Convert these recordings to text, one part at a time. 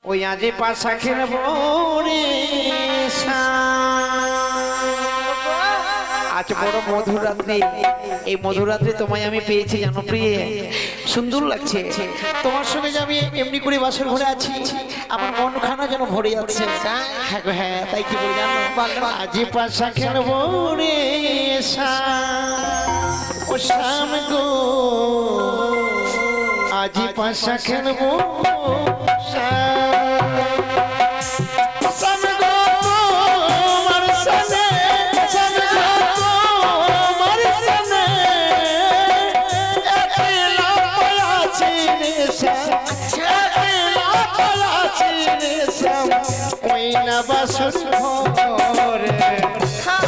ওই আজি পাশা খেলব রে আজ বড় মধুরাত্রি। এই মধুরাত্রি তোমায় আমি পেয়েছি জানো প্রিয়ে, সুন্দর লাগছে তোমার সঙ্গে যে আমি এমনি করে বাসর ঘরে আছি, আমার মনখানা যেন ভরে যাচ্ছে। হ্যাঁ গো হ্যাঁ, তাই কি বলি জানো, আজি পাশা খেলব রে ও শাম গো, আজি পাশা খেলব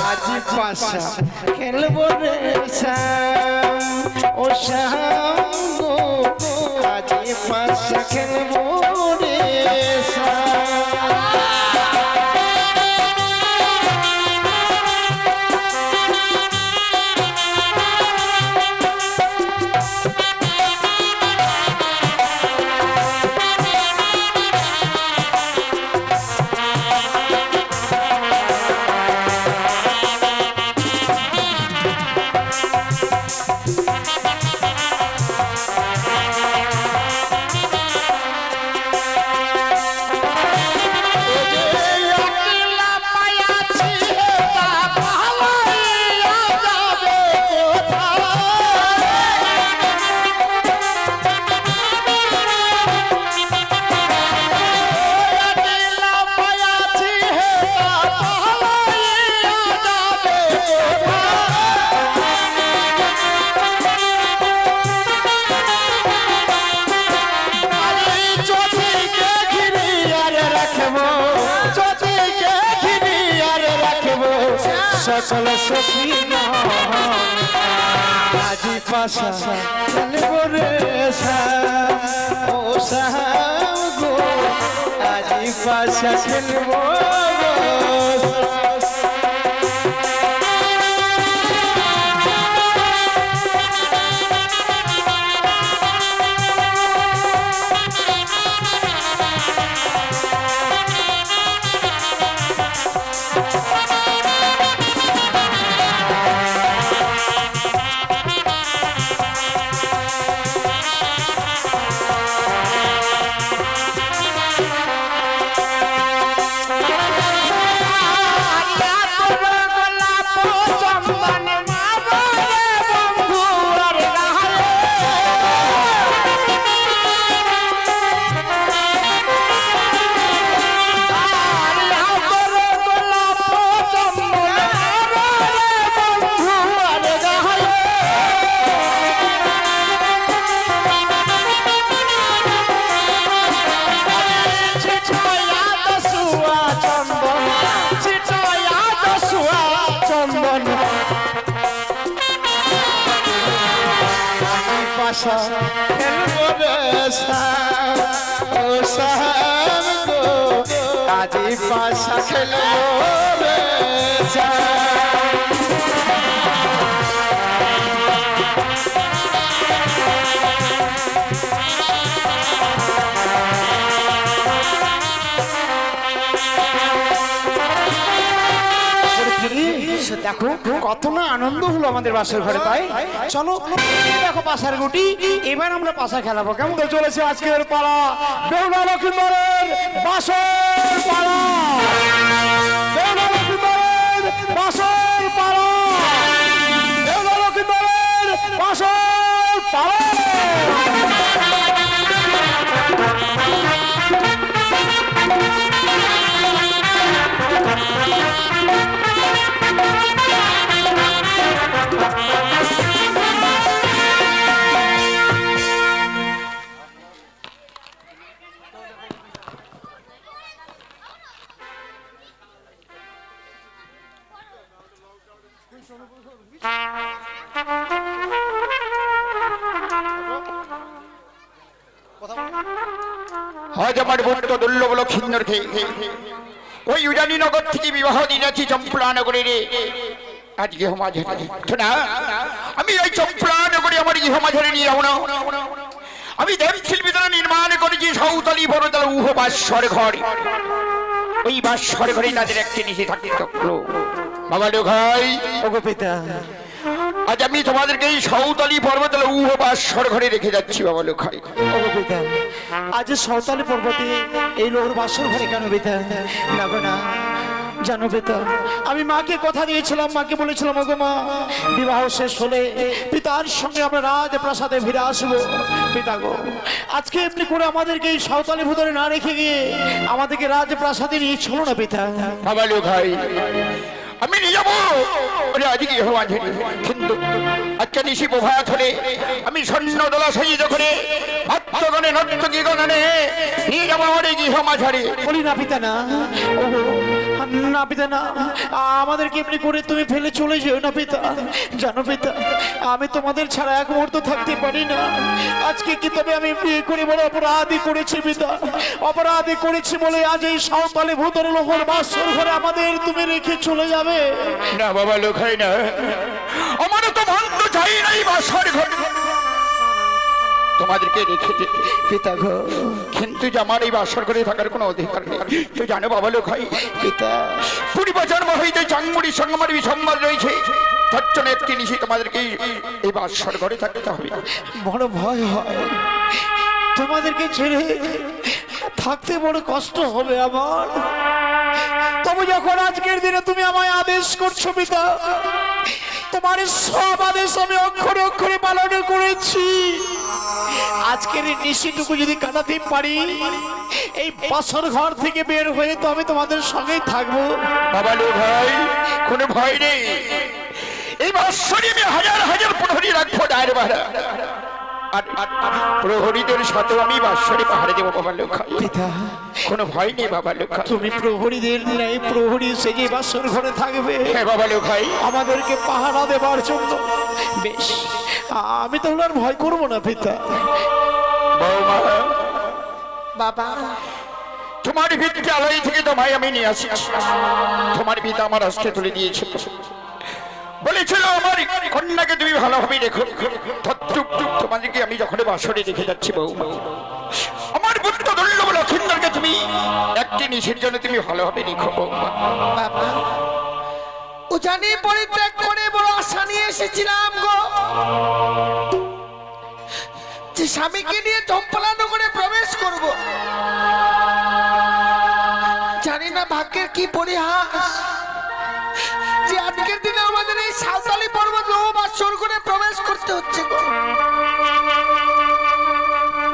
আজি পাশা খেলব রে ও শাম গো, আজি পাশা খেলব রে সকল সখিনা আজি পাশা খেলব রে ও শাম গো, আজি পাশা খেলব পাশা খেলব রে ও শাম গো, আজি পাশা খেলব রে দেখো কত না আনন্দ হলো আমাদের বাসর ঘরে। তাই চলো দেখো পাশার গুটি, এবার আমরা পাশা খেলাবো। কেমন তো চলেছে আজকের পালা বেহুলা লক্ষ্মীন্দরের বাসর পালা, বেহুলা লক্ষ্মীন্দরের বাসর পালা, বেহুলা লক্ষ্মীন্দরের বাসর পালা। আজ আমার বন্ধু দুর্লভ লক্ষ্মীন্দর ওই উজানিনগর থেকে বিবাহ দিনেছি চম্পলানগরে রে। আজ গৃহমাঝারে আমি এই চম্পলানগরে আমার গৃহমাঝারে নিয়ে যাবো না, আমি দেবশিল্পী দ্বারা নির্মাণ করেছি সাঁওতালি বড়তলা উহ বাসর ঘর। ওই বাসর ঘরে তাদের একটি নিশি থাকলো। বাবা লোখাই, ওগো পিতা, আজ আমি তোমাদেরকে এই সাঁওতালি পর্বতলা উহ বাসর ঘরে রেখে যাচ্ছি। বাবা লোখাই, ওগো পিতা, আজ সাঁওতালি পর্বতে এই লোহর বাসর ঘরে কেন পিতা? না গো না, জানো পিতা, আমি মাকে কথা দিয়েছিলাম, মাকে বলেছিলাম ওগো মা, বিবাহ শেষ হলে পিতার সঙ্গে আমরা রাজপ্রাসাদে ফিরে আসবো। পিতা গো, আজকে এমনি করে আমাদেরকে এই সাঁওতালি ভুতরে না রেখে গিয়ে আমাদেরকে রাজপ্রাসাদে নিয়ে চলো না পিতা। বাবা লোখাই, আমি নিয়ে যাবো আজকে কিন্তু আজকে নিশি প্রভাত হলে আমি স্বর্ণ দোলা সাজিয়ে করে ভক্তগণে নর্তকী গণনে নিয়ে যাবো আমার এই গৃহ মাঝারে। বলি না পিতা না, ওগো না পিতা না, আমাদেরকে এমনি করে তুমি ফেলে চলে যেও না পিতা। জানো পিতা, আমি তোমাদের ছাড়া এক মুহূর্ত থাকতে পারি না। আজকে কি তবে আমি বিয়ে করে বড় অপরাধী করেছি পিতা, অপরাধী করেছি বলে আজ এই সাঁওতালি ভূতর লোহর বাসর ঘরে আমাদের তুমি রেখে চলে যাবে? না বাবা লোখাই না, আমার তো মন তো চাই নাই বাসর ঘরে তোমাদেরকে রেখে যেতে পিতা গো, কিন্তু যে আমার এই বাসর ঘরে থাকার কোনো অধিকার নেই। তুই জানো বাবা লোখাই, পিতা 20 বছর হইতে চাংমুড়ির সঙ্গে আমার বিসম্বাদ রয়েছে। তার জন্য একটি নিশি তোমাদেরকে এই বাসর ঘরে থাকতে হবে। বড় ভয় হয়, তোমাদেরকে ছেড়ে থাকতে বড় কষ্ট হবে আমার। তবে যখন আজকের দিনে তুমি আমায় আদেশ করছো পিতা, তোমার সব আদেশ আমি অক্ষরে অক্ষরে পালন করেছি। আজকের এই নিশিটুকু যদি কাটাতে পারি, এই বাসর ঘর থেকে বের হয়ে তো আমি তোমাদের সঙ্গেই থাকবো। বাবা লো ভাই, কোনো ভয় নেই। এই বাসরে আমি হাজার হাজার প্রহরী রাখবো দায়ের বাড়া, আর প্রহরীদের সাথে আমি বাসরে পাহাড়ে দেবো। বাবা লোখা, পিতা কোনো ভয় নেই। বাবা লোখা, তুমি প্রহরীদের নেই প্রহরী সেজে বাসর ঘরে থাকবে। হ্যাঁ বাবা লোখাই, আমাদেরকে পাহারা দেবার জন্য। বেশ, আমি তাহলে আর ভয় করবো না পিতা। বৌমা, বাবা, তোমার বিদ্যালয় থেকে তোমায় আমি নিয়ে আসি। তোমার পিতা আমার হস্তে তুলে দিয়েছিল, বলেছিল আমার কন্যাকে তুমি ভালোভাবে রেখো। তোমাদেরকে আমি যখন বাসরে রেখে যাচ্ছি বৌমা, আমার পুত্র দুর্লভ লক্ষিন্দরকে তুমি একটি নিশির জন্য তুমি ভালোভাবে রেখো বৌমা। বাবা, ও জানি পরিত্যাগ করে বড় আশা নিয়ে এসেছিলাম গো, যে স্বামীকে নিয়ে চম্পলা নগরে প্রবেশ করব। জানি না ভাগ্যের কি পরিহাস যে আজকের দিনে আমাদের এই সাঁওতালি পর্বত বাসর করে প্রবেশ করতে হচ্ছে গো।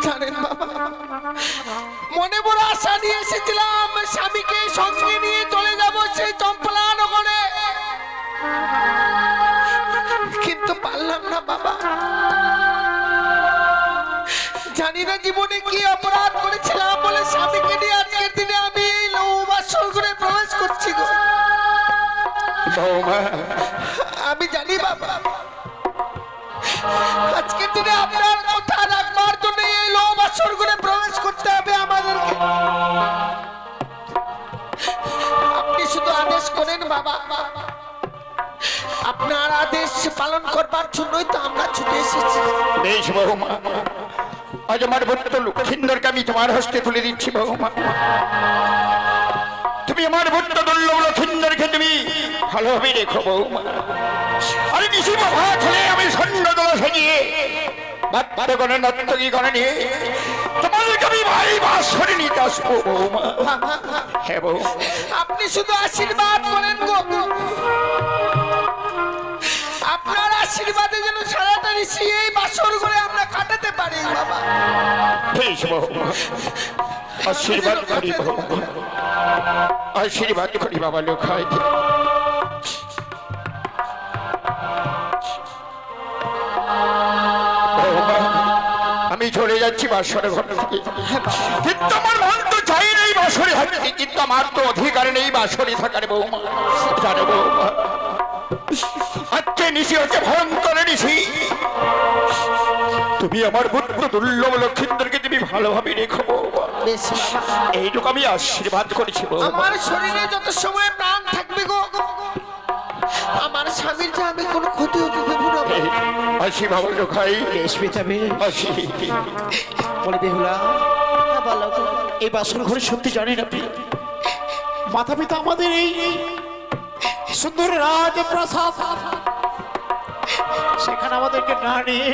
জানেন বাবা, মনে বড় আশা নিয়ে এসেছিলাম স্বামীকে সঙ্গে নিয়ে চলে যাব সেই চম্পলা নগরে, কিন্তু পারলাম না বাবা। জানি না জীবনে কি অপরাধ করেছিলাম বলে স্বামীকে নিয়ে আজকের দিনে আমি এই বাসর ঘরে প্রবেশ করছি গো। আমি জানি বাবা, আজকের দিনে আপনার কথা রাখবার জন্য এই বাসর ঘরে প্রবেশ করতে হবে আমাদেরকে। আপনি শুধু আদেশ করেন বাবা, আপনার আদেশ পালন করবার জন্যই তো আমরা ছুটে এসেছি। বেশ বৌমা, আজ আমার পুত্র লক্ষিন্দরকে আমি তোমার হস্তে তুলে দিচ্ছি বৌমা। তুমি আমার পুত্র দুর্লভ লক্ষিন্দরকে তুমি ভালোভাবে রেখো বৌমা। আরে নিশি প্রভাত হলে আমি স্বর্ণ দোলা সাজিয়ে বাচ্চাগণে নর্তকী গণে নিয়ে তোমাদেরকে আমি ভাই বাসরে নিতে আসবো বৌমা। হ্যাঁ বৌ, আপনি শুধু আশীর্বাদ করেন গো, আপনার আশীর্বাদে যেন সারাটা নিশি এই বাসর ঘরে আমরা কাটাতে পারি বাবা। বেশ বৌমা, আশীর্বাদ করি বৌমা, আশীর্বাদ করি বাবা লোখাই। আমি চলে যাচ্ছি বাসরে ঘর থেকে, কিন্তু আমার মন তো চাই নেই বাসরে থাকতে, কিন্তু আমার তো অধিকার নেই বাসরে থাকার বৌমা। জানো বৌমা, আজকে নিশি হচ্ছে ভয়ঙ্কর নিশি। তুমি আমার পুত্র দুর্লভ লক্ষিন্দরকে তুমি ভালোভাবে রেখো বৌমা। বেশ বাবা, এইটুকু আমি আশীর্বাদ করেছি বৌমা। আমার শরীরে যত সময় প্রাণ থাকবে গো, আমার স্বামীর যে আমি কোনো ক্ষতি হতে দেবো না। আসি বাবা লোকাই, বেশ পিতা বেশ। আসি। বলে বেহুলা, হ্যাঁ, বলো গো। এই বাসর ঘরে সত্যি জানি না প্রিয়, মাতা পিতা আমাদের এই সুন্দর রাজপ্রাসাদ সেখানে আমাদেরকে না নিয়ে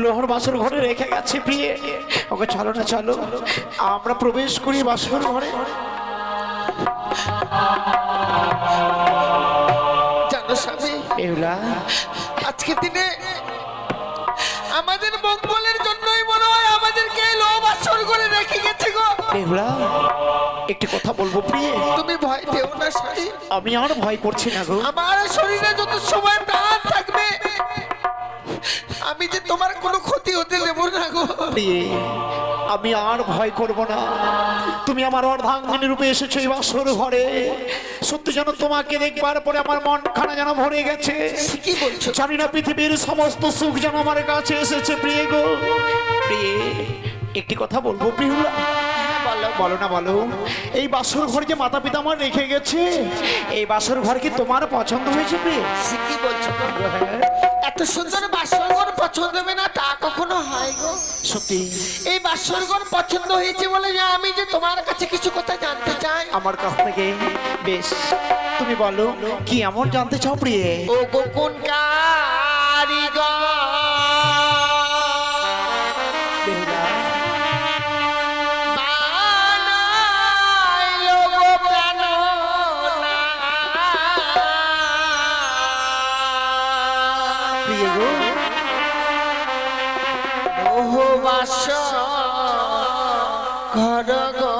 লোহার বাসর ঘরে রেখে গেছে প্রিয়ে। ওকে চলো না, চলো আমরা প্রবেশ করি বাসর ঘরে। জানো স্বামী, বেহুলা, আজকের দিনে আমাদের মঙ্গলের জন্যই মনে হয় আমাদেরকে এই লোভ আসর করে রেখে গেছে গো। বেহুলা একটি কথা বলবো প্রিয়ে, তুমি ভয় পেও না স্বামী, আমি আর ভয় করছি না গো। আমার শরীরে যত সময় প্রাণ থাকবে আমি যে তোমার কোনো ক্ষতি হতে দেব না গো। প্রিয়ে আমি আর ভয় করব না, তুমি আমার অর্ধাঙ্গিনী রূপে এসেছো এই বাসর ঘরে। সত্যি যেন তোমাকে দেখবার পরে আমার মনখানা যেন ভরে গেছে। কি বলছো? জানি না পৃথিবীর সমস্ত সুখ যেন আমার কাছে এসেছে প্রিয়ে গো। প্রিয়ে একটি কথা বলবো প্রিহুলা? বলো বলো না বলো, এই বাসর ঘর যে মাতা পিতা আমার রেখে গেছে, এই বাসর ঘর কি তোমার পছন্দ হয়েছে প্রিয়ে? কি বলছো গো? এত সুন্দর বাসরঘর পছন্দ হবে না তা কখনো হয় গো? সত্যি এই বাসরঘর পছন্দ হয়েছে বলে যে আমি যে তোমার কাছে কিছু কথা জানতে চাই। আমার কাছ থেকে বেশ, তুমি বলো কি এমন জানতে চাও প্রিয়ে? ও গো কোন কারিগর বেহুলা, বানাইলো গো প্রাণনা। প্রিয়ে গো, ওহ বাসর ঘর গো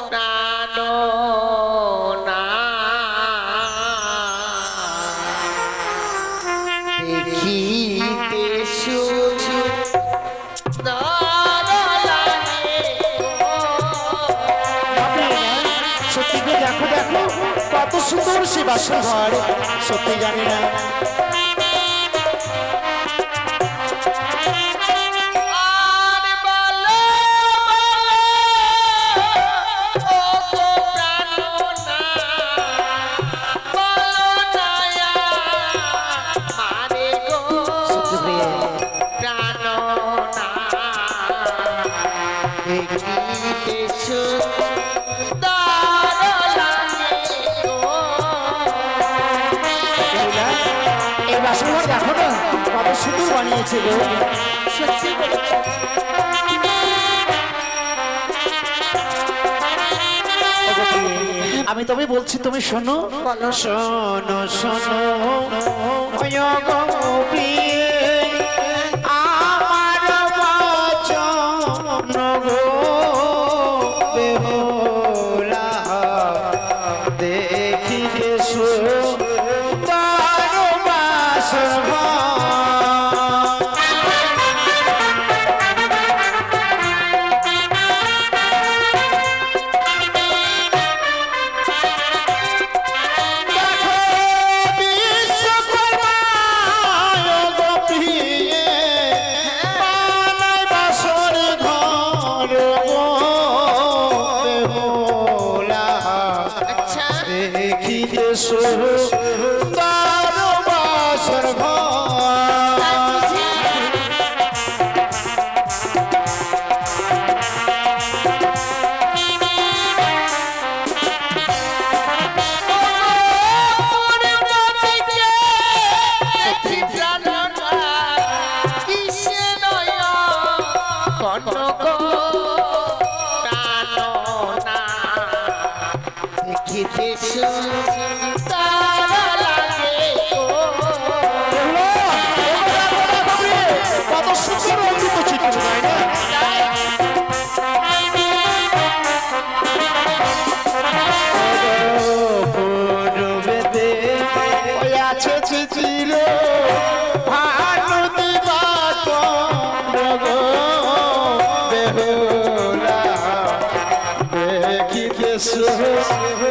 প্রাণনা। দেখিতে সুন্দর লাগে সত্যি গো, দেখো দেখো কত সুন্দর সে বাসর ঘর। সত্যি জানি না আর বলো ও গো প্রাণনা, বলো দয়া মারে গো সত্যি প্রিয়ে, প্রাণনা। দেখিতে সুন্দর লাগে গো। বেহুলা, এই বাসর ঘর দেখো না কত সুন্দর বানিয়েছে গো। সত্যি বলেছো। ওগো প্রিয়ে, আমি তবে বলছি তুমি শোনো, শোনো শোনো ওই গো প্রিয়ে, আমার বচন গো বেহুলা, দেখিতে সুন্দর বাসর ঘর। দেখো বিশ্বকর্মা গো প্রিয়ে, বানায় বাসর ঘর গো বেহুলা, আচ্ছা দেখিতে সুন্দর বাসর ঘর। কত সুন্দর অমৃত চিত্র, তাই না? পূর্বেতে ওই আছে চিচির ভানু দিবাকর গো বেহুলা, দেখিতে সুন্দর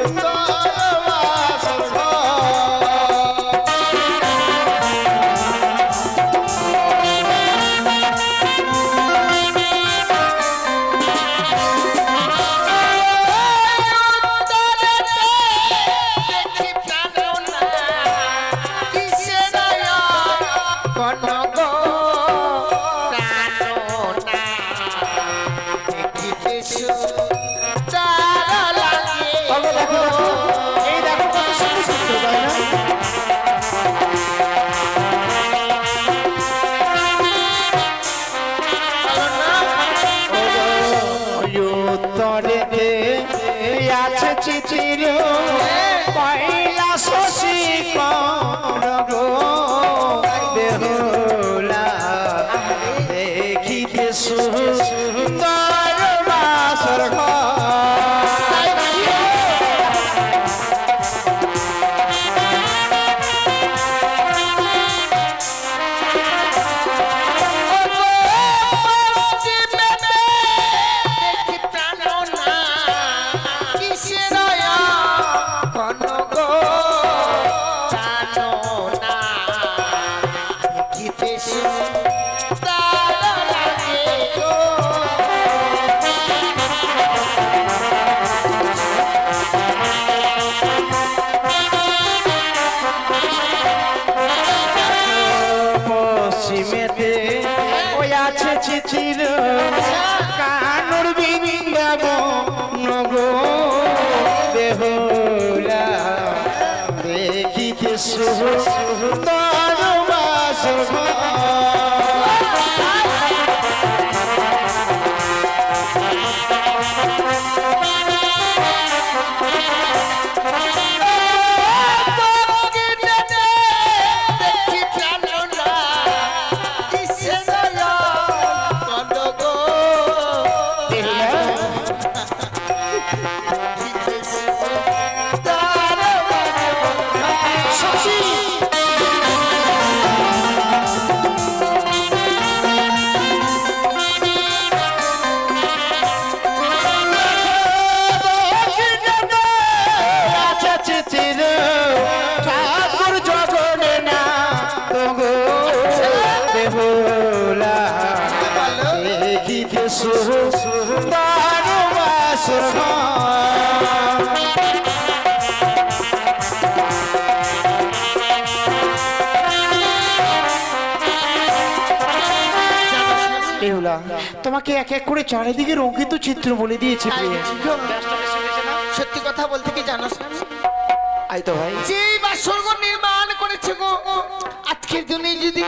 বাসর ঘর। সুন্দর লাগে দেখো দেখো এই দেখো কত সুন্দর চিত্র, তাই না? উত্তরেতে আছে চিঠির পয়লা শশী গো বেহুলা দেখিতে সুন্দর বাসর ঘর। পশ্চিমেতে ওই আছে চিঠির কানুর বৃন্দাবন গো বেহুলা দেখিতে সুন্দর বাসর ঘর। ঠাকুর জগন্নাথ গো বেহুলা দেখিতে সুন্দর বাসর ঘর। বেহুলা তোমাকে এক এক করে চারিদিকে রঙ্গিত চিত্র বলে দিয়েছে প্রিয়। সত্যি কথা বলতে কি জানো আই তো ভাই যে বাসরঘ নির্মাণ করেছে গো আজকের দিনে যদি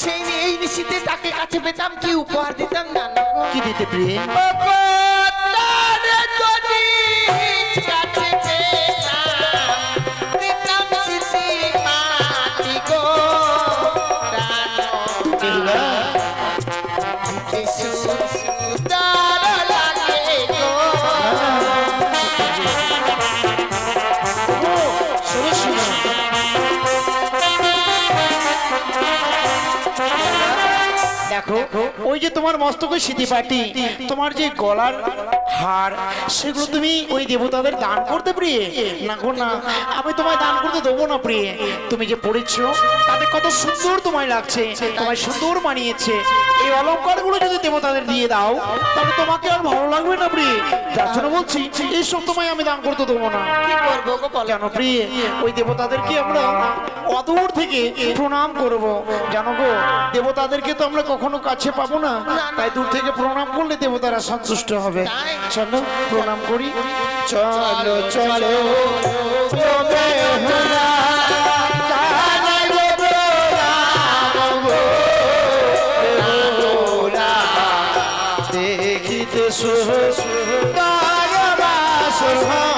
সেই এই নিশিতে তাকে কাছে পেতাম কি উপহার দিতাম জানো গো? কি দিতে প্রিয়? দেখো ওই যে তোমার মস্তকে সিঁথি পাটি, তোমার যে গলার হার, সেগুলো তুমি ওই দেবতাদের দান করতে প্রিয়ে? না গো না, আমি তোমায় দান করতে দেবো না প্রিয়ে। তুমি যে পড়েছো তাতে কত সুন্দর তোমায় লাগছে, তোমায় সুন্দর মানিয়েছে। এই অলঙ্কারগুলো যদি দেবতাদের দিয়ে দাও তাহলে তোমাকে আর ভালো লাগবে না প্রিয়ে। যার জন্য বলছি এইসব তোমায় আমি দান করতে দেবো না। কি করবো গো বলো? জানো প্রিয়ে, ওই দেবতাদেরকে আমরা অদূর থেকে প্রণাম করব। জানো গো, দেবতাদেরকে তো আমরা কখনো কাছে পাবো না, তাই দূর থেকে প্রণাম করলে দেবতারা সন্তুষ্ট হবে। চলো প্রণাম করি। চলো চলো ও বেহুলা, জানাই গো প্রণাম গো বেহুলা, দেখিতে সুন্দর বাসর ঘর।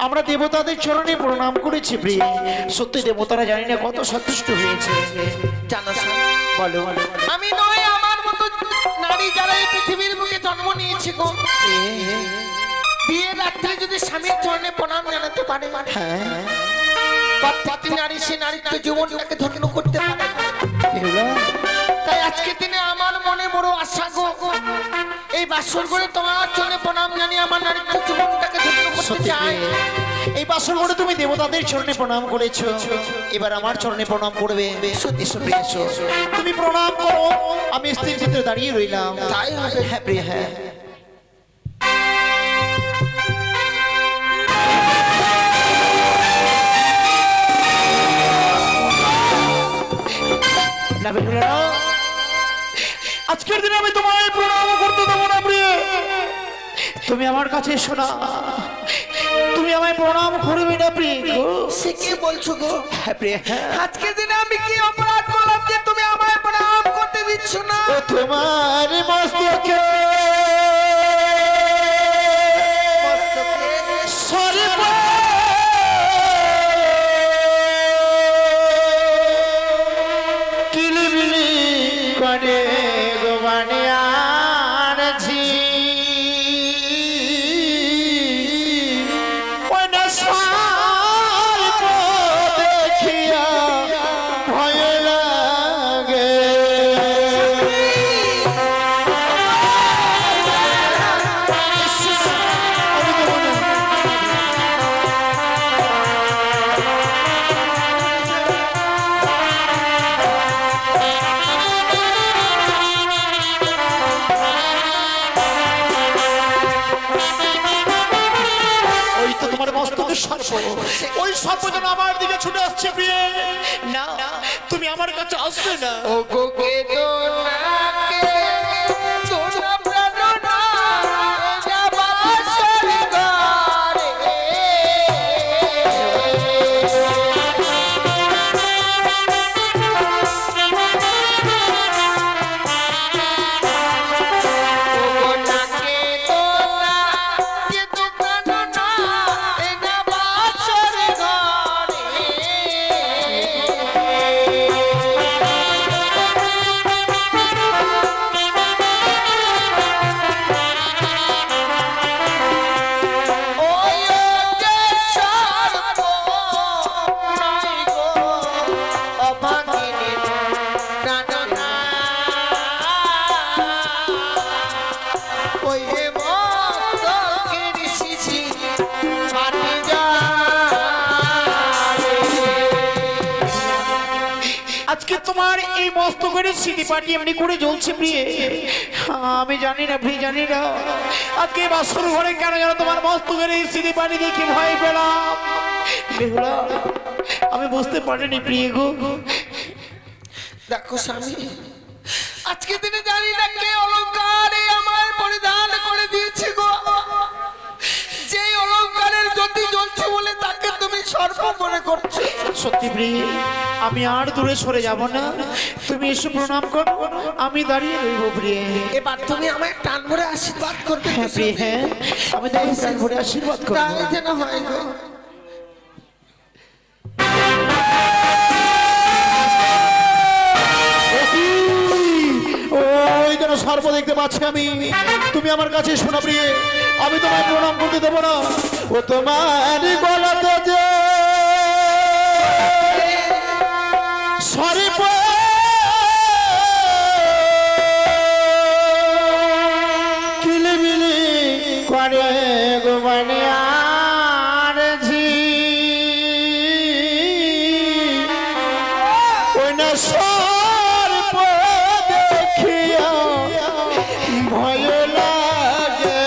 আমরা দেবতাদের চরণে প্রণাম করেছি প্রিয়। সত্যি দেবতারা জানি না কত সন্তুষ্ট হয়েছে। জানো বলো আমি নয় আমার মতো নারী যারা এই পৃথিবীর বুকে জন্ম নিয়েছে গো, বিয়ের রাত্রে যদি স্বামীর চরণে প্রণাম জানাতে পারে, হ্যাঁ প্রতি নারী সে নারীত্ব জীবনটাকে ধন্য করতে পারে। তাই আজকের দিনে আমার মনে বড় আশা গো, এই বাসর করে তোমার চরণে প্রণাম জানিয়ে আমার নারীত্ব জীবনটাকে ধন্য করতে চাই। এই বাসর করে তুমি দেবতাদের চরণে প্রণাম করেছো, এবার আমার চরণে প্রণাম করবে। এসো প্রিয়, এসো। তুমি প্রণাম করো, আমি স্থির চিত্রে দাঁড়িয়ে রইলাম। তাই হবে। হ্যাঁ প্রিয়, হ্যাঁ। না বেহুলা না, আজকের দিনে আমি তোমায় প্রণাম করতে দেবো না প্রিয়। তুমি আমার কাছে এসো না, তুমি আমায় প্রণাম করবে না প্রিয় গো। সে কি বলছো গো? হ্যাঁ প্রিয়, হ্যাঁ। আজকের দিনে আমি কি অপরাধ করলাম যে তুমি আমায় প্রণাম করতে দিচ্ছ না? ও তোমার মস্তকে সর্ব কিলিবিলি করে গোবানিয়ার ঝি ওই না সর্ব দেখিয়া ভয় লাগে। ওই তো তোমার মস্তকের সর্প, ওই সর্প যেন আমার দিকে ছুটে আসছে প্রিয়। না, তুমি আমার কাছে আসবে না। ও গো কে দোনাকে তোরা প্রাণনা যাবাসর ঘরে ও গো নাকে তোরা কে তো প্রাণনা যাবাসর ঘরে ওই যে সর্প নাই গো অভাগিনী প্রাণনা ওই যে মস্তকের শিশি মাটি যায় আজকে তোমার এই মস্তকের স্মৃতি পাটি এমনি করে জ্বলছে প্রিয়ে। আমি জানি না প্রিয়, জানি না আজকে বাসর ঘরে কেন যেন তোমার মস্তকের এই স্মৃতি পাটি দেখে ভয় পেলাম। বেহুলা, আমি বুঝতে পারিনি প্রিয় গো। দেখো স্বামী, আজকে দিনে জানি না কে অলংকার আমার পরিধান করে দিয়েছে গো। যে অলংকারের জ্যোতি জ্বলছে বলে তাকে তুমি সর্প মনে করছো। সত্যি প্রিয়, আমি আর দূরে সরে যাব না। তুমি এসে প্রণাম করো, আমি দাঁড়িয়ে রইব প্রিয়। এবার তুমি আমায় টান ভরে আশীর্বাদ করবে। হ্যাঁ প্রিয়, হ্যাঁ, আমি তোমায় প্রাণ ভরে আশীর্বাদ করবো। তাই যেন হয় গো। ওই যেন সর্প দেখতে পাচ্ছি আমি। তুমি আমার কাছে শোনা প্রিয়ে, আমি তোমায় প্রণাম করতে দেবো না। ও তোমার গলাতে যে সর্প কিলিবিলি করে গোবানিয়ার ঝি ওই না সর্প দেখিয়া ভয় লাগে।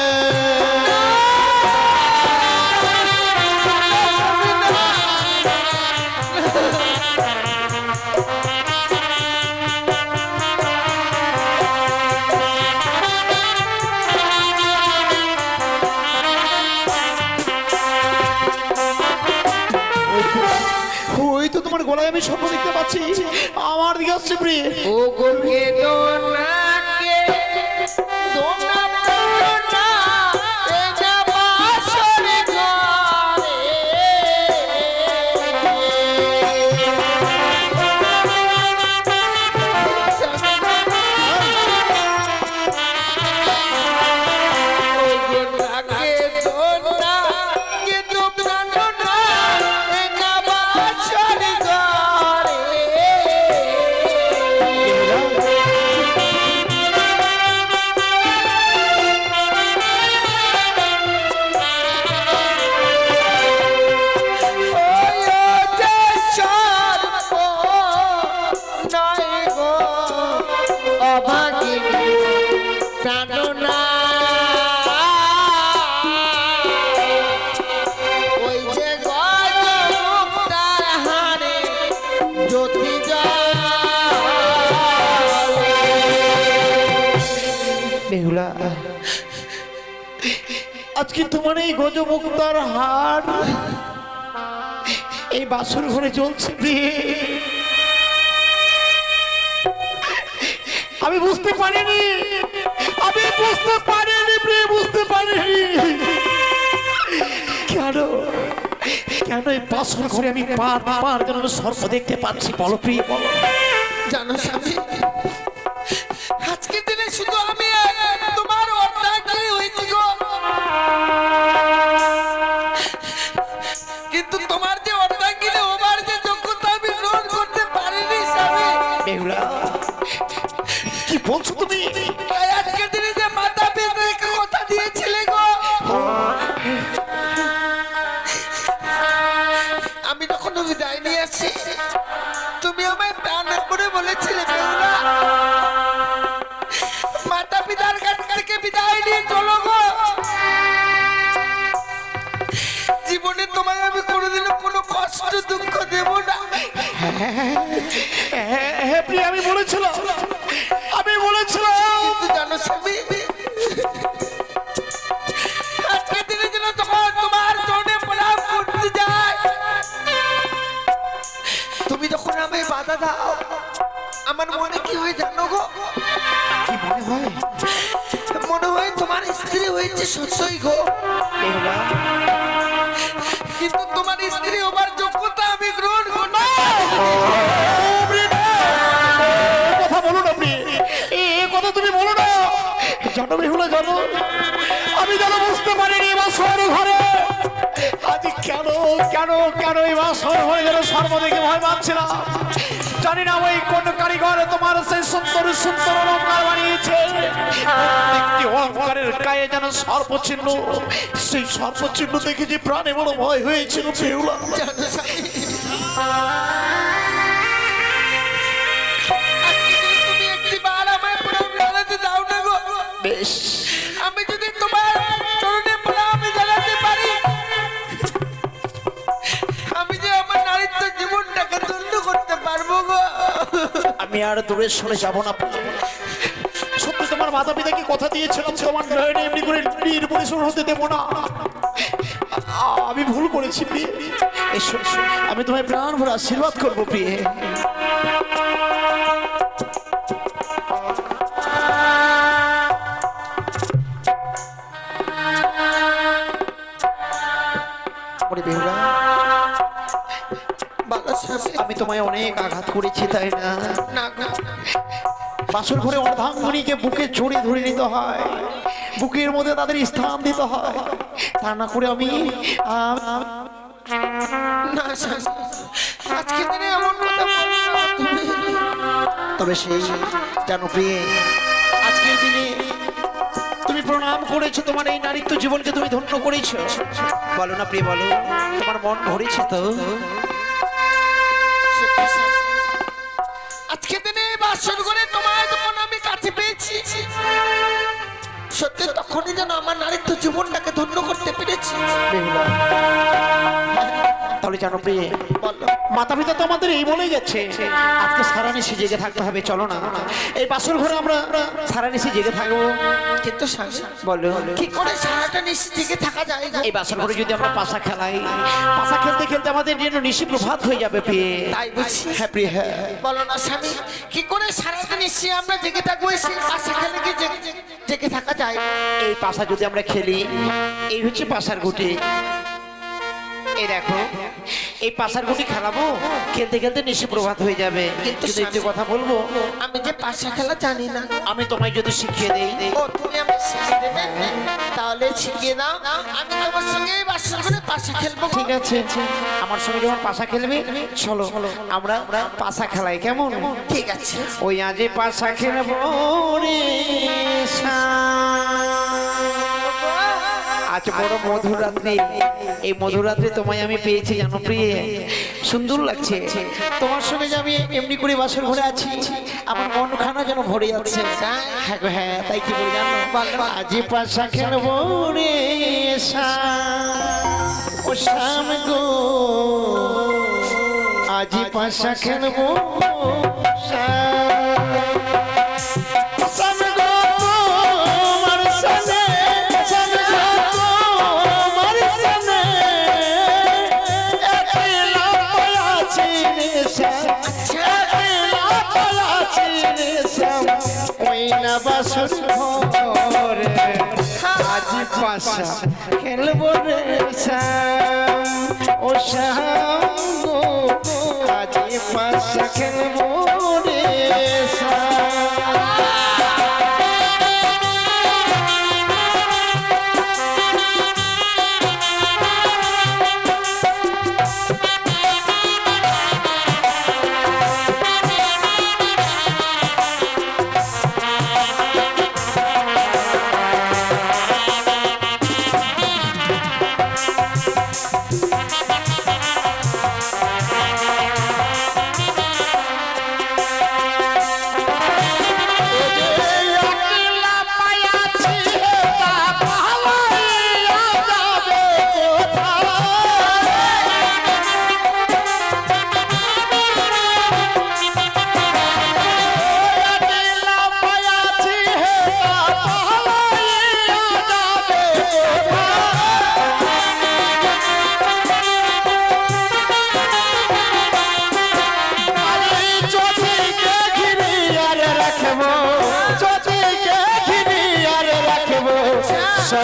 ওই তো তোমার গলায় আমি স্বপ্ন দেখতে পাচ্ছি, আমার দিকে আসছে প্রিয়। ও গো কে দোনাকে দোনা প্রাণনা যাবাসর ঘরে ও গো নাকে দোনা কে তো প্রাণনা যাবাসর ঘরে বেহুলা, আজকে তোমার এই গজমুক্তার হার এই বাসর ঘরে চলছে প্রিয়ে। আমি বুঝতে পারিনি, আমি বুঝতে পারিনি প্রিয়ে, বুঝতে পারিনি কেন কেন এই বাসর ঘরে আমি পার যেন সর্প দেখতে পাচ্ছি। বলো প্রিয়ে, বলো। জানো স্বামী, আজকের দিনে শুধু আমি তোমার অর্ধাঙ্গিনী হয়েছি গো, কিন্তু তোমার যে অর্ধাঙ্গিনী হবার যে যোগ্যতা আমি গ্রহণ করতে পারিনি স্বামী। বেহুলা, কি বলছো তুমি? তাই আজকের দিনে যে মাতা পিতাকে কথা দিয়েছিলে গো, আমি যখন বিদায় নিয়ে আসি তুমি আমায় প্রাণের করে বলেছিলে বেহুলা, মাতা পিতার কাছ থেকে বিদায় নিয়ে চলো গো, জীবনে তোমায় আমি কোনোদিনও কোনো কষ্ট দুঃখ দেব না। হ্যাঁ প্রিয়া, আমি বলেছিলাম, আমি বলেছিলাম। কিন্তু জানো স্বামী, আজকের দিনে যেন তখন তোমার চরণে প্রণাম করতে যায়, তুমি যখন আমায় বাধা দাও আমার মনে কি হয় জানো গো? কি মনে হয়? মনে হয় তোমার স্ত্রী হয়েছে সত্যই গো, বেহুলা, কিন্তু তোমার স্ত্রী হবার যোগ্যতা আমি গ্রহণ করব। কথা বলো না প্রিয়ে, এই কথা তুমি বলো না। জানো বেহুলা, জানো আমি যেন বুঝতে পারিনি এবার শহর ঘরে আজ কেন কেন কেন এবার শহর ঘরে যেন সর্ব দেখে ভয় পাচ্ছে না। জানি না ওই কোন কারিগর তোমার সেই সুন্দর সুন্দর অলঙ্কার বানিয়েছে, প্রত্যেকটি অলঙ্কারের গায়ে যেন সর্বচিহ্ন, সেই সর্বচিহ্ন দেখে যে প্রাণে বড় ভয় হয়েছিল বেহুলা। জানো স্বামী, তুমি একটিবার আমায় প্রণাম জানাতে দাও না গো। বেশ, আমি যদি তোমার চরণে প্রণাম জানাতে পারি, আমি যে আমার নারীত্ব জীবনটাকে ধন্য করতে পারবো গো। আমি আর দূরে সরে যাব না। সত্যি তোমার মাতা পিতাকে কথা দিয়েছিলাম তোমার নয়নে এমনি করে নির্পরিসর হতে দেবো না। আমি ভুল করেছি প্রিয়ে। এসো, এসো, আমি তোমায় প্রাণ ভরে আশীর্বাদ করবো প্রিয়ে। ওরে বেহুলা, ভালো স্বামী, আমি তোমায় অনেক আঘাত করেছি তাই না? না গো, বাসর ঘরে অর্ধাঙ্গনীকে বুকে জড়িয়ে ধরে নিতে হয়, বুকের মধ্যে তাদের স্থান দিতে হয়, তা না করে আমি না স্বামী, আজকে দিনে এমন কথা বলছো তুমি। তবে সেই জানো প্রিয়ে, আজকের দিনে তুমি প্রণাম করেছো, তোমার এই নারীত্ব জীবনকে তুমি ধন্য করেছো। বলো না প্রিয়ে, বলো, তোমার মন ভরেছে তো? সত্যি স্বামী, আজকে দিনে বাসর করে তোমায় যখন আমি কাছে পেয়েছি, সত্যি তখনই যেন আমার নারীত্ব জীবনটাকে ধন্য করতে পেরেছি। বেহুলা, তাহলে জানো প্রিয়ে, বলো, মাতা পিতা তো আমাদের এই বলেই গেছে আজকে সারা নিশি জেগে থাকতে হবে। চলো না, এই বাসর ঘরে আমরা সারা নিশি জেগে থাকবো। কিন্তু স্বামী, বলো, কি করে সারাটা নিশি থেকে থাকা যায় গো? এই বাসর ঘরে যদি আমরা পাশা খেলাই, পাশা খেলতে খেলতে আমাদের যেন নিশি প্রভাত হয়ে যাবে প্রিয়ে। তাই বুঝছি। হ্যাঁ প্রিয়ে, হ্যাঁ। বলো না স্বামী, কি করে সারাটা নিশি আমরা জেগে থাকবো? এসে পাশা খেলে কি জেগে থাকা যায়? এই পাশা যদি আমরা খেলি, এই হচ্ছে পাশার গুটি। এই দেখো, এই পাশার গুটি খেলাবো, খেলতে খেলতে নিশি প্রভাত হয়ে যাবে। কিন্তু একটু কথা বলবো, আমি যে পাশা খেলা জানি না। আমি তোমায় যদি শিখিয়ে দেই। ও, তুমি আমাকে শিখিয়ে দেবে? তাহলে শিখিয়ে দাও, আমি তোমার সঙ্গে বাসর ঘরে পাশা খেলবো। ঠিক আছে, আমার সঙ্গে যখন পাশা খেলবে, চলো আমরা পাশা খেলাই, কেমন? ঠিক আছে। ওই আজে পাশা খেলবো রে আজ বড় মধুরাত্রি, এই মধুরাত্রি তোমায় আমি পেয়েছি জানো প্রিয়ে, সুন্দর লাগছে তোমার সঙ্গে যে আমি এমনি করে বাসর ঘরে আছি, আমার মনখানা যেন ভরে যাচ্ছে। হ্যাঁ গো, হ্যাঁ, তাই কি বলি জানো? আজে পাশা খেলবো রে ও শ্যাম গো, আজি পাশা খেলবো শ্যাম গো, বাসর ঘরে আজ পাশা খেলবো রে শ্যাম ও শ্যাম গো আজ পাশা খেলবো রে শ্যাম।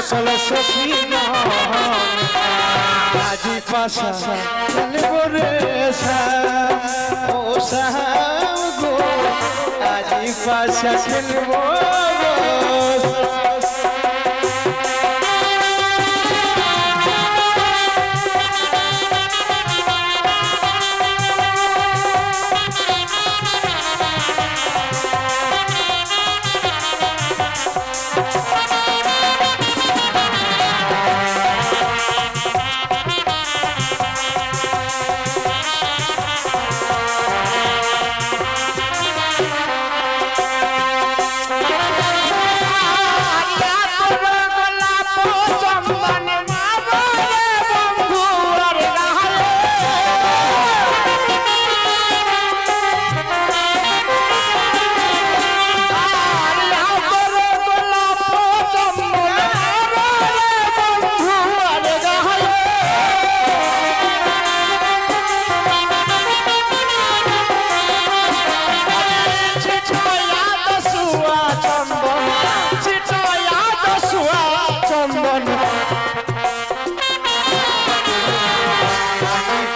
সকল সখীনা আজি পাশা খেলবো রে শ্যাম ও শ্যাম গো আজি পাশা খেলবো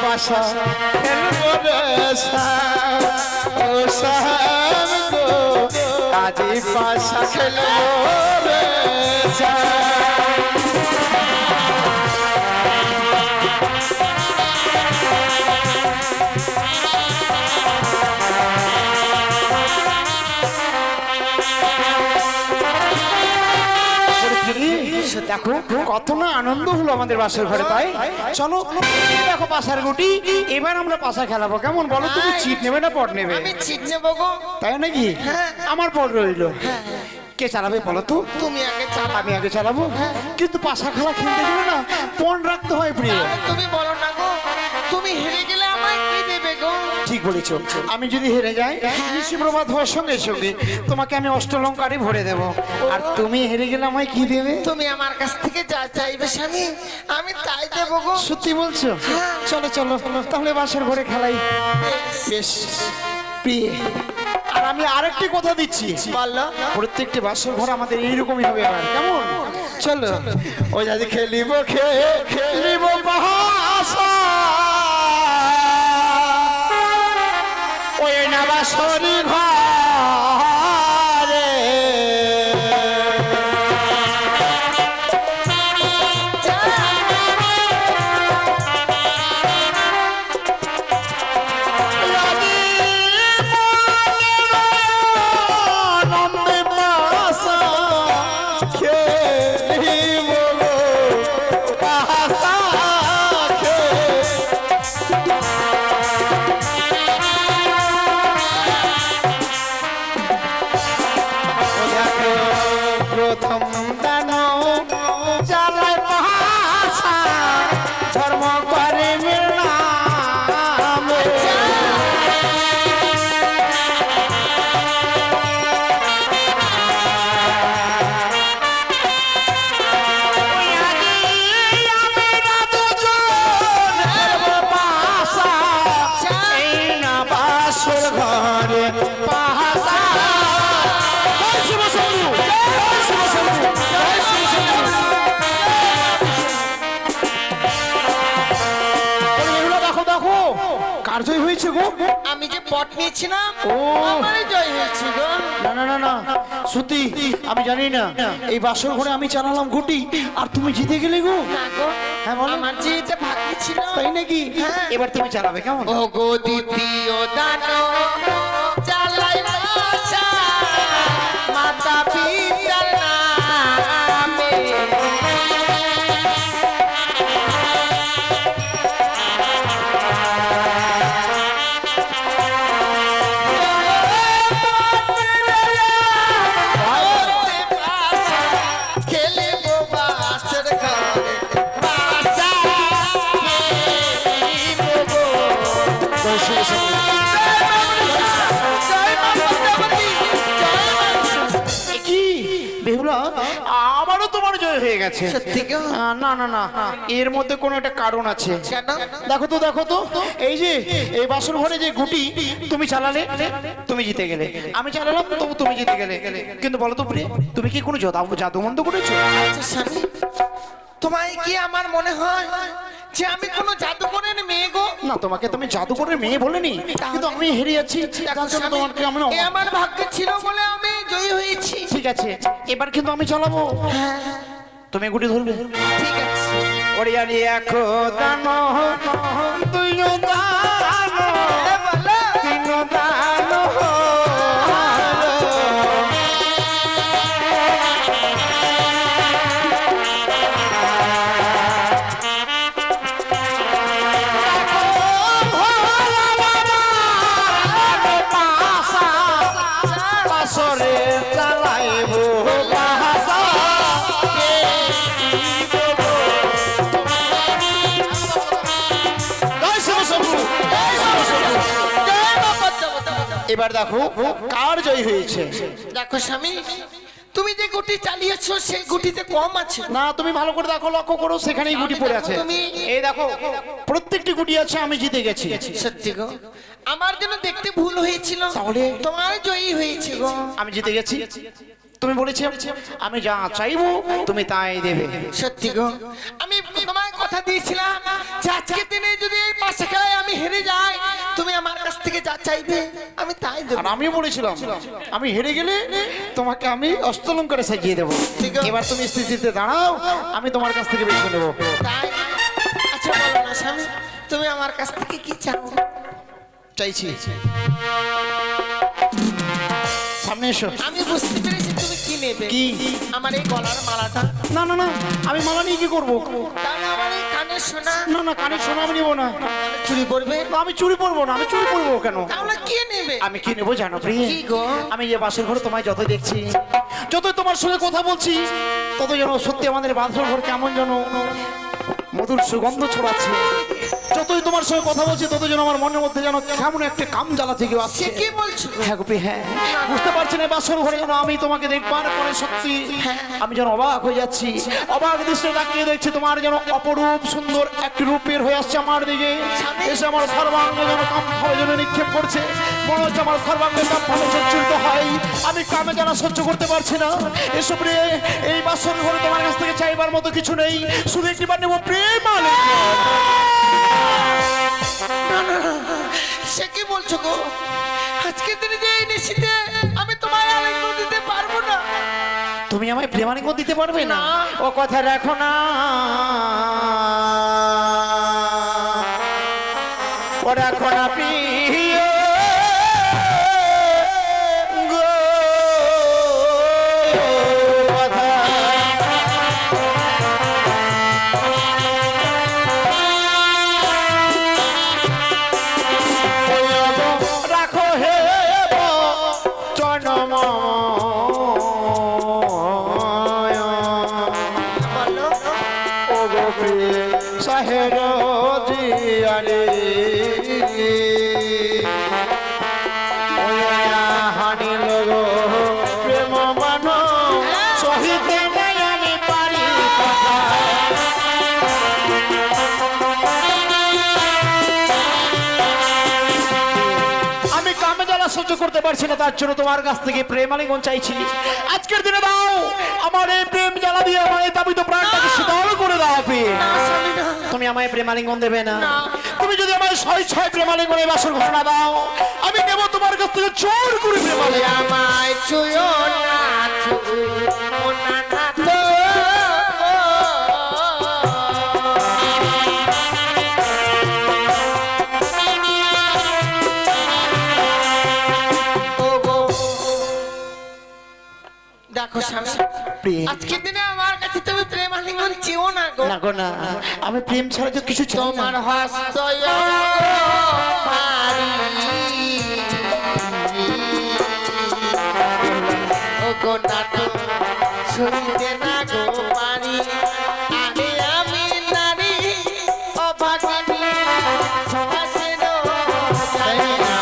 পাশা খেলবো রে শ্যাম ও শ্যাম গো আজি পাশা খেলবো রে শ্যাম। দেখো কত না আনন্দ হলো আমাদের বাসার ঘরে, তাই চলো দেখো পাশার গুটি, এবার আমরা পাশা খেলাবো কেমন বলো? তুমি চিট নেবে না পট নেবে? আমি চিট নেবো গো। তাই নাকি? আমার পট রইলো। কে চালাবে বলো তো? তুমি আগে চালাও। আমি আগে চালাবো? কিন্তু পাশা খেলা খেলতে গেলে না পণ রাখতে হয় প্রিয়। তুমি বলো না গো, তুমি হেরে গেলে আমায় কি দেবে গো? ঠিক বলেছো, আমি যদি হেরে যাই ঋষিপ্রভাত হওয়ার সঙ্গে সঙ্গে তোমাকে আমি অষ্টলঙ্কারে ভরে দেব, আর তুমি হেরে গেলে আমায় কি দেবে? তুমি আমার কাছ থেকে যা চাইবে স্বামী আমি তাই দেবো গো। সত্যি বলছো? চলো চলো তাহলে বাসার ঘরে খেলাই। বেশ প্রিয়, আর আমি আরেকটি কথা দিচ্ছি, বলো। প্রত্যেকটি বাসর ঘর আমাদের এইরকমই হবে আবার, কেমন? চলো ওই আজ খেলিব খেলিব বাসা ওই না বাসরি ঘরে প্রথম দানো চালায় ভাষা ধর্ম করে নামে আমি না দুজন ভাষা কার জয় হয়েছে গো? আমি যে পট নিয়েছিলাম ও। আমারই জয় হয়েছে গো। না না না না, সত্যি আমি জানি না, এই বাসর ঘরে আমি চালালাম গুটি আর তুমি জিতে গেলে গো। না গো, হ্যাঁ বলো। আমার যেতে ভাগ্য ছিল। তাই নাকি? হ্যাঁ। এবার তুমি চালাবে কেমন? ও গো দ্বিতীয় দানো চালাই বাসা মাতা পিতার নামে। খেলিব বাসর ঘরে বাসা খেলিব গো। এ কি বেহুলা, আবারও তোমার জয় হয়ে গেছে। সত্যি গো? না না না, এর মধ্যে কোনো একটা কারণ আছে। কেন? দেখো তো দেখো তো, এই যে এই বাসর ঘরে যে গুটি তুমি চালালে, তুমি জিতে গেলে। আমি চালালাম, তবু তুমি জিতে গেলে। কিন্তু বলো তো প্রিয়, তুমি কি কোনো জাদু মন্দ করেছো? আচ্ছা স্বামী, তোমায় কি আমার মনে হয় যে আমি কোনো জাদুকরের মেয়ে গো? না, তোমাকে তুমি জাদুকরের মেয়ে বলিনি, কিন্তু আমি হেরে যাচ্ছি। তার জন্য তোমাকে আমি এ আমার ভাগ্যে ছিল বলে আমি জয়ী হয়েছি। ঠিক আছে, এবার কিন্তু আমি চালাবো। হ্যাঁ, তুমি গুটি ধরবে। ঠিক আছে। ওরিয়ানি একো দানো, দুইও দানো, এ বলো। তিনো দানো। পাশরে চালাইবো বাসা। এবার দেখো কার জয় হয়েছে। দেখো স্বামী, তুমি যে গুটি চালিয়েছো সেই গুটিতে কম আছে। না, তুমি ভালো করে দেখো, লক্ষ্য করো, সেখানেই গুটি পড়ে আছে। তুমি- এই দেখো, প্রত্যেকটি গুটি আছে, আমি জিতে গেছি। সত্যি গো, আমার জন্য দেখতে ভুল হয়েছিল, তাহলে? তোমার জয়ী হয়েছে গো। আমি জিতে গেছি। তুমি বলেছি আমি যা চাইবো তুমি তাই দেবে। সত্যি গো, আমি তোমায় কথা দিয়েছিলাম যে আজকের দিনে যদি এই পাশে খেলায় আমি হেরে যাই, তুমি আমার কাছ থেকে যা চাইবে আমি তাই দেব। আর আমিও বলেছিলাম আমি হেরে গেলে তোমাকে আমি অষ্টলঙ্কারে সাজিয়ে দেবো। ঠিক আছে। এবার তুমি স্থিতিতে দাঁড়াও, আমি তোমার কাছ থেকে বেছে নেবো। তাই? আচ্ছা বলো না স্বামী, তুমি আমার কাছ থেকে কি চাও? চাইছি, সামনে এসো। আমি বুঝতে পেরেছি তুমি কি নেবে। কি? আমার এই গলার মালাটা। না না না, আমি মালা নিয়ে কি করবো? তাহলে আমার এই কানের সোনা না না, কানের সোনা আমি নেবো না। চুরি করবে? না, আমি চুরি করবো না। আমি চুরি করবো কেন? তাহলে কি নেবে? আমি কি নেবো জানো প্রিয়? কি গো? আমি যে বাসর ঘরে তোমায় যত দেখছি, যতই তোমার সঙ্গে কথা বলছি, তত যেন সত্যি আমাদের বাসর ঘর কেমন যেন মধুর সুগন্ধ ছড়াচ্ছে। যতই তোমার সঙ্গে কথা বলছি, তত যেন আমার মনের মধ্যে যেন কেমন একটা কাম জ্বালা থেকে আসছে। সে কি বলছো? হ্যাঁ গোপী, হ্যাঁ, বুঝতে পারছি না বাসর ঘরে যেন আমি তোমাকে দেখবার পরে সত্যি আমি যেন অবাক হয়ে যাচ্ছি। অবাক দৃষ্টি তাকিয়ে দেখছি তোমার যেন অপরূপ সুন্দর এক রূপের হয়ে আসছে আমার দিকে, এসে আমার সর্বাঙ্গ যেন কাম ভাবে যেন নিক্ষেপ করছে। মনে হচ্ছে আমার সর্বাঙ্গে কাম ভাবে সচ্ছরিত হয়। আমি কামে যেন সহ্য করতে পারছি না। এসব রে, এই বাসর ঘরে তোমার কাছ থেকে চাইবার মতো কিছু নেই, শুধু একটিবার নেবো প্রেম আলিঙ্গন। সে কি বলছো গো? আজকের দিনে যে এই নিশিতে আমি তোমায় আলিঙ্গন দিতে পারবো না। তুমি আমায় প্রেমালিঙ্গন দিতে পারবে না? না। ও কথা রাখো না, ও রাখো না প্রিয় গো কথা। রাখো হে জনম বলো। ও গোপী সাহের জিয়ারে হানি লোগ প্রেম মান সহিতে নাই আমি পারি কথা। আমি কামে জ্বালা সহ্য করতে পারছি না, তার জন্য তোমার কাছ থেকে প্রেম আলিঙ্গন চাইছি। আজকের দিনে দাও আমার এই প্রেম জ্বালা দিয়ে আমার এই তাবিত প্রাণটাকে শীতল করে দাও। না স্বামী না। তুমি আমায় প্রেম আলিঙ্গন দেবে না? না। তুমি যদি আমায় ছয় ছয় প্রেম আলিঙ্গনের বাসর ঘোষণা দাও, আমি নেব তোমার কাছ থেকে জোর করে প্রেম আলিঙ্গন। আমায় ছুঁয়ো না, ছুঁয়ো না না তো। দেখো স্বামী, আজকের দিনে আমার কাছে তুমি প্রেম আলিঙ্গন চেও না গো। না গো না, আমি প্রেম ছাড়া তো কিছু চাই না। তোমার হস্ত মারি ও গো নাটক শুনতে না গো পারি। আরে আমি নারী অভাগিনী সহাসেরও জানি না।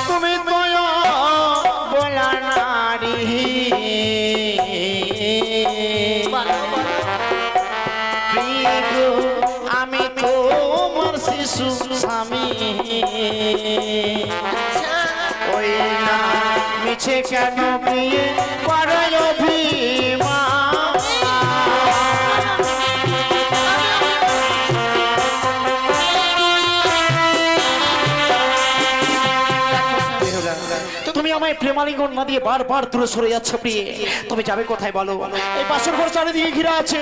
তুমি দয়া বলা নারী, প্রিয় গো, আমি তোমার শিশু স্বামী। ওই না মিছে কেন বিয়ে করায় অভিমান। তুমি আমায় প্রেমালিঙ্গন না দিয়ে বারবার দূরে সরে যাচ্ছ প্রিয়ে। তুমি যাবে কোথায় বলো? এই বাসর ঘর চারিদিকে ঘিরে আছে,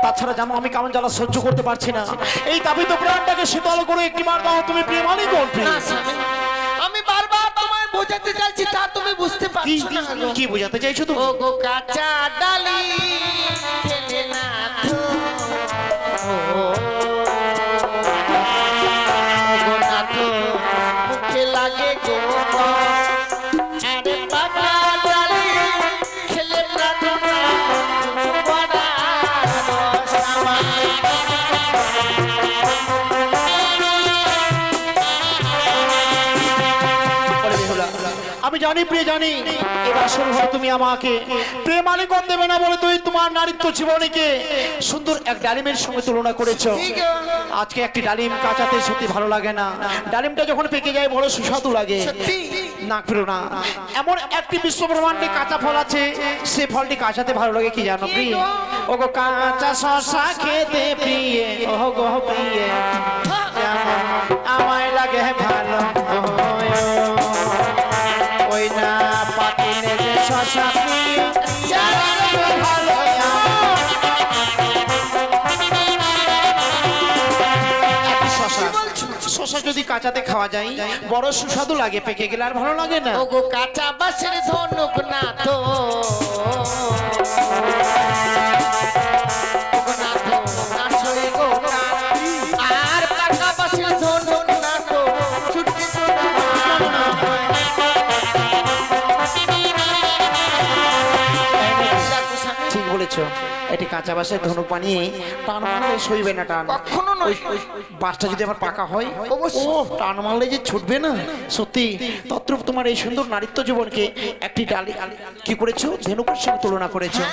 তাছাড়া জানো আমি কেমন জ্বালা সহ্য করতে পারছি না। এই তাবিত প্রাণটাকে শীতল করে একটি বার দাও তুমি প্রেমালিঙ্গন। না স্বামী, আমি বারবার তোমায় বোঝাতে চাইছি, তা তুমি বুঝতে পারছো না গো। কি বোঝাতে চাইছো তুমি? ও গো কাঁচা ডালি খেলে না তো, ও গো নাটো মুখে লাগে গো। আরে বাবা ডালি খেলে না তো না, বড়া রস আমার। আমি জানি প্রিয় জানি, এবার শুরু হয় তুমি আমাকে প্রেম আলিঙ্গন দেবে না বলে তুই তোমার নারীত্ব জীবনীকে সুন্দর এক ডালিমের সঙ্গে তুলনা করেছো। আজকে একটি ডালিম কাঁচাতে সত্যি ভালো লাগে না, ডালিমটা যখন পেকে যায় বড় সুস্বাদু লাগে। না প্রিয় না, এমন একটি বিশ্ব ব্রহ্মাণ্ডে কাঁচা ফল আছে, সে ফলটি কাঁচাতে ভালো লাগে কি জানো প্রিয়? ও গো কাঁচা শসা খেতে প্রিয়, ও গো প্রিয় যেমন আমায় লাগে ভালো। ওই না পাকিনে যে শসা প্রিয় ভালো। শসা যদি কাঁচাতে খাওয়া যায় বড় সুস্বাদু লাগে, পেকে গেলে আর ভালো লাগে না। ও গো কাঁচা বাসের ধনুক না তো, ও গো না তো নাচই গো আর কাঁচা বাসের ধনুক না তো, ছুটি না ঠিক বলেছো, এটি কাঁচা বাঁশের ধনুক বানিয়ে টান মারলে সইবে না টান। কখনো নয়। ওই বাঁশটা যদি আমার পাকা হয়, অবশ্যই। ও টান মারলে যে ছুটবে না সত্যি। তদ্রূপ তোমার এই সুন্দর নারীত্ব জীবনকে একটি ডালি কি করেছো, ধনুকের সঙ্গে তুলনা করেছো।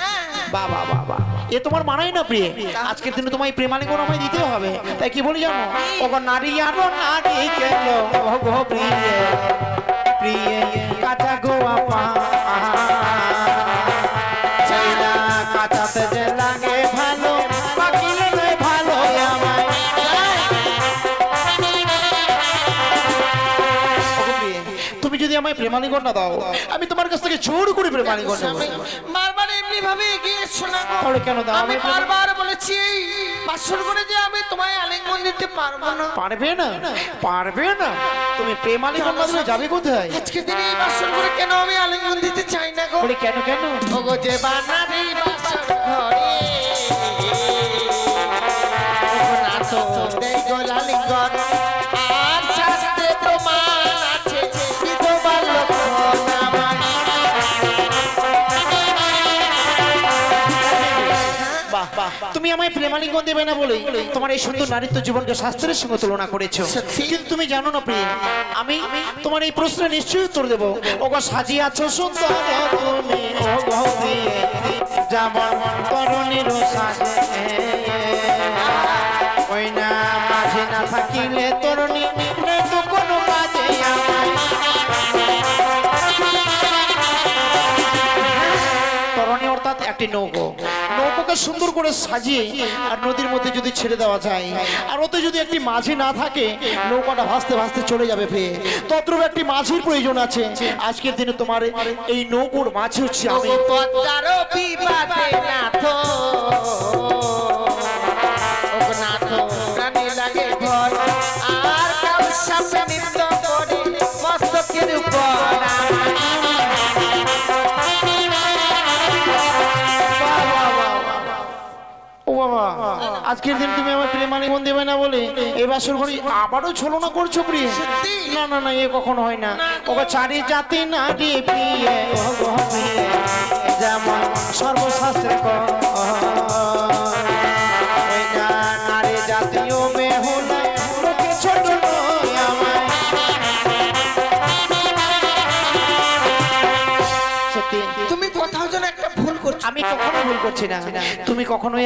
বাহ বাহ বাহ বাহ, এ তোমার মানাই না প্রিয়ে। আজকের দিনে তোমায় প্রেমালিঙ্গন আমায় দিতে হবে, তাই কি বলি জানো? ও গো নারী আরো নারী কেন, ও গো প্রিয়ে প্রিয়ে কাঁচা গোয়া পা কাঁচাতে যে লাগে ভালো, পাকিলে নয় ভালো আমায়। তুমি যদি আমায় প্রেমালিঙ্গন না দাও, আমি তোমার কাছ থেকে জোর করে প্রেমালিঙ্গন নেব। বারবার এমনি ভাবে এগিয়ে শোনা গো। তাহলে কেন দাও? আমি বারবার বলেছি এই বাসর করে যে আমি তোমায় আলিঙ্গন দিতে পারবো না। পারবে না? পারবে না? তুমি প্রেমালিঙ্গন না দিলে যাবে কোথায়? আজকে দিনে এই বাসর করে কেন আমি আলিঙ্গন দিতে চাই না গো। বলে কেন কেন? ও গো যে বানারি বাসর ঘরে, ও গো না তো দেই গো আলিঙ্গন, আর শাস্ত্রে প্রমাণ আছে বিধবা লক্ষণ আমার। বাহ বাহ, তুমি আমায় প্রেমালিঙ্গন দেবে না বলে তোমার এই সুন্দর নারীত্ব জীবনকে শাস্ত্রের সঙ্গে তুলনা করেছো। কিন্তু তুমি জানো না প্রিয়, আমি তোমার এই প্রশ্নে নিশ্চয়ই উত্তর দেবো। ও গো সাজিয়াছো সুন্দর তুমি, ও গো প্রিয়ে যেমন তরুণীর সাজে। তরণী নেই তো কোনো কাজে আমায়। তরণী অর্থাৎ একটি নৌকো, নৌকোকে সুন্দর করে সাজিয়ে আর নদীর মধ্যে যদি ছেড়ে দেওয়া যায়, আর ওতে যদি একটি মাঝি না থাকে নৌকাটা ভাসতে ভাসতে চলে যাবে ফেয়ে। তদ্রূপ একটি মাঝির প্রয়োজন আছে। আজকের দিনে তোমার এই নৌকোর মাঝি হচ্ছে আমি। পদ্মার বিবাদে নাথ নাথ প্রাণী লাগে ভর আর কাল সাপে নৃত্য করে মস্তকের উপর। ও বাবা, আজকের দিন তুমি আমার প্রেমালিঙ্গন দেবে না বলে এই বাসর ঘরে আবারও ছলনা করছো প্রিয়? না না না, এ কখনো হয় না। ওকে চারি জাতি নারী প্রিয়ে ও গো প্রিয়ে, যেমন সর্বশাস্ত্রে ওই না নারী জাতীয় মেহুলা লোকে ছোট নয় আমায়। সত্যি তুমি কোথাও যেন একটা ভুল করছো। আমি কখনো ভুল করছি না, তুমি কখনোই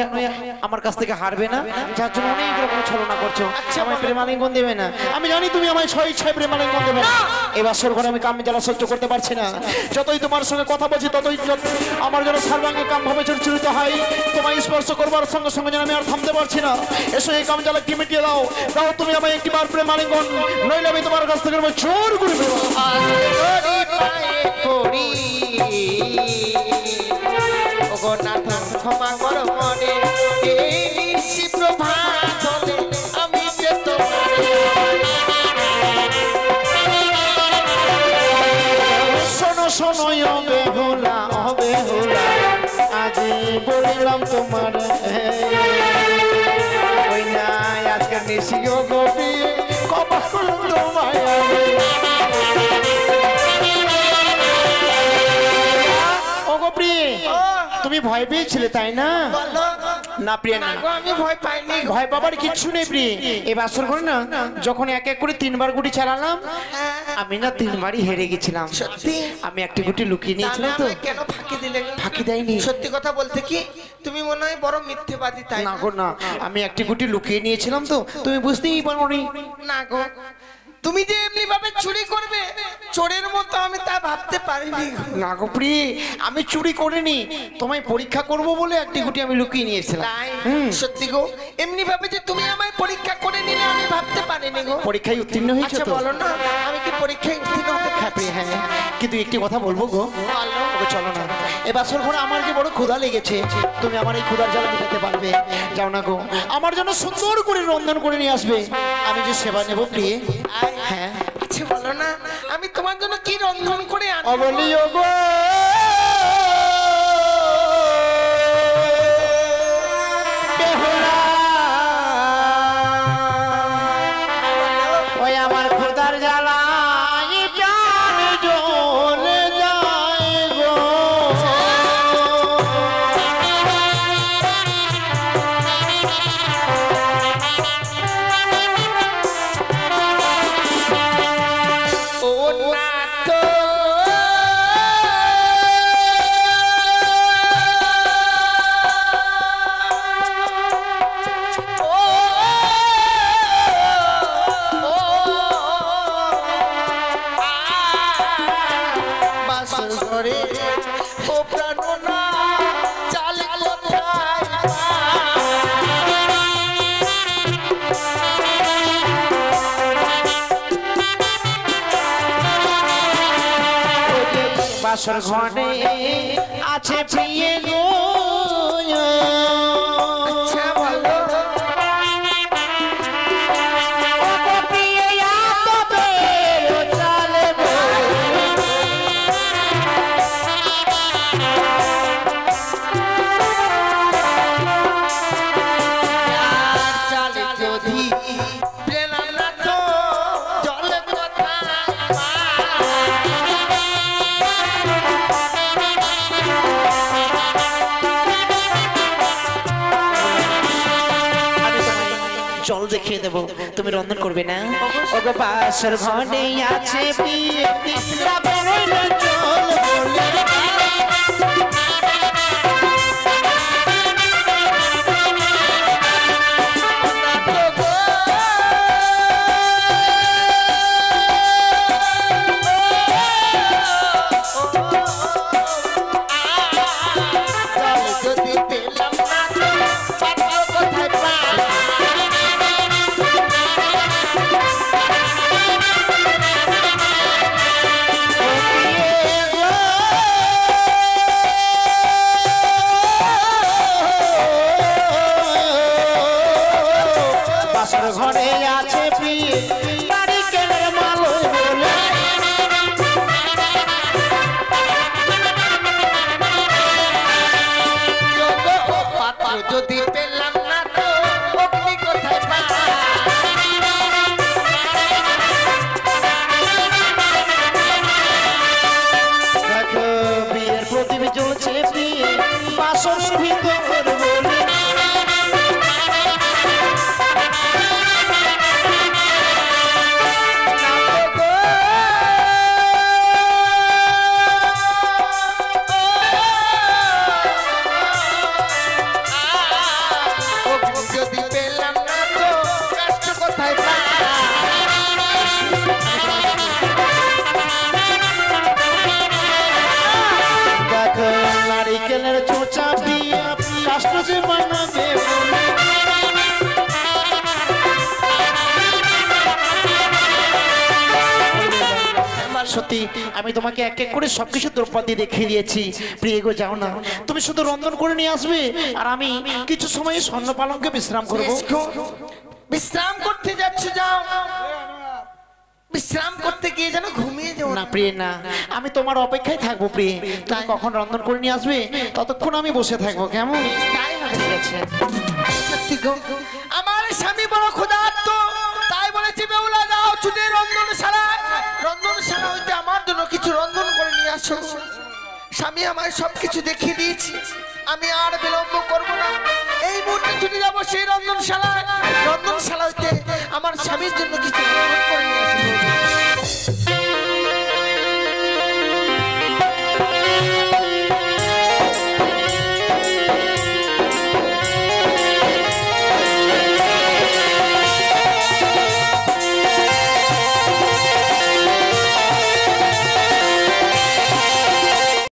আমার কাছ থেকে হারবে না, যার জন্য অনেক রকম ছলনা করছো। আমায় প্রেমালিঙ্গন দেবে না, আমি জানি তুমি আমায় স্বেচ্ছায় প্রেমালিঙ্গন দেবে না। এবার ঘরে আমি কাম জ্বালা সহ্য করতে পারছি না। যতই তোমার সঙ্গে কথা বলছি ততই আমার যেন সর্বাঙ্গে কাম ভাবে চরিত হয়। তোমায় স্পর্শ করবার সঙ্গে সঙ্গে যেন আমি আর থামতে পারছি না। এসো এই কাম জ্বালা কি মিটিয়ে দাও, দাও তুমি আমায় একটিবার প্রেমালিঙ্গন, নইলে আমি তোমার কাছ থেকে জোর করে দেবো। ক্ষমা করো মনে এই নিশি প্রভাত হলে আমি যে তোমার। শোনো শোনো ও বেহুলা ও বেহুলা, আজি বলিলাম তোমার ওই না আজকের নিশি ও গোপী কবা করলাম তোমায়। ও গোপী, তুমি ভয় পেয়েছিলে তাই না? না প্রিয়া না, আমি ভয় পাইনি। ভয় পাবার কিচ্ছু নেই প্রিয়। এই বাসর ঘরে না যখন এক এক করে 3 বার গুটি চালালাম, আমি না 3 বারই হেরে গেছিলাম। সত্যি? আমি একটি গুটি লুকিয়ে নিয়েছিলাম তো। কেন ফাঁকি দিলে? ফাঁকি দেয়নি। সত্যি কথা বলতে কি তুমি মনে হয় বড় মিথ্যেবাদী, তাই না গো না, আমি একটি গুটি লুকিয়ে নিয়েছিলাম তো, তুমি বুঝতেই পারোনি। না গো, তুমি যে এমনি ভাবে চুরি করবে চোরের মতো আমি তা ভাবতে পারিনি। না গো প্রি, আমি চুরি করিনি, তোমায় পরীক্ষা করব বলে একটি গুটি আমি লুকিয়ে নিয়েছিলাম। তাই? সত্যি গো, এমনি ভাবে যে তুমি আমায় পরীক্ষা করে নিলে আমি ভাবতে পারিনি গো। পরীক্ষায় উত্তীর্ণ হয়েছে আচ্ছা তো? বলো না, আমি কি পরীক্ষায় উত্তীর্ণ হতে হ্যাঁ প্রিয়, হ্যাঁ, কিন্তু একটি কথা বলবো গো। ওকে চলো না, এ বাসর ঘরে আমার যে বড় ক্ষুধা লেগেছে, তুমি আমার এই ক্ষুধার জ্বালা মেটাতে পারবে? যাও না গো, আমার জন্য সুন্দর করে রন্ধন করে নিয়ে আসবে, আমি যে সেবা নেব প্রিয়ে। হ্যাঁ আচ্ছা বলো না, আমি তোমার জন্য কি রন্ধন করে আনবো? অবলিও গো বেহুলা, ওই আমার ক্ষুধার জ্বালা প্রাণ জ্বলে যায় গো। ও নাথ বাসর ঘরে ও প্রাণনা চাল কোথায় বাসর ঘরে আছে প্রিয়ে গো। আচ্ছা বলো চালে যদি প্রেরণানাথ জল কোথায় জল দেখিয়ে দেবো, তুমি রন্ধন করবে না? ওগো বাসর ঘরে আছে প্রিয়ে যাবে রইল জল বলে। যদি পেলাম না তো পাত্র কোথায় পাই বাসার ঘরে আছে প্রিয় নারিকেলের মালয় বলে পাত্র যদি পেলাম না তো অগ্নি কোথায় পাই দেখো বিয়ের প্রদীপ জ্বলছে প্রিয় বাসর ভিতর বলে যদি পেলাম না তো কষ্ট কোথায় পাই দেখো নারিকেলের চোচা বিয়ে কাষ্ট যে বানাবে বলে সত্যি আমি তোমাকে এক এক করে সবকিছু দ্রব্যাদি দেখিয়ে দিয়েছি প্রিয় গো যাও না তুমি শুধু রন্ধন করে নিয়ে আসবে আর আমি কিছু সময় স্বর্ণ পালঙ্কে বিশ্রাম করবো বিশ্রাম করতে যাচ্ছ যাও বিশ্রাম করতে গিয়ে যেন ঘুমিয়ে যাও না প্রিয় না আমি তোমার অপেক্ষায় থাকবো প্রিয় তুমি কখন রন্ধন করে নিয়ে আসবে ততক্ষণ আমি বসে থাকবো কেমন তাই হবে। ঠিক আছে সত্যি গো আমার স্বামী বড় ক্ষুধার্ত তাই বলেছি বেউলা যাও ছুটে রন্ধনশালা হইতে আমার জন্য কিছু রন্ধন করে নিয়ে আসো স্বামী আমায় সবকিছু দেখিয়ে দিয়েছি আমি আর বিলম্ব করব না এই মুহূর্তে ছুটে যাবো সেই রন্ধনশালায়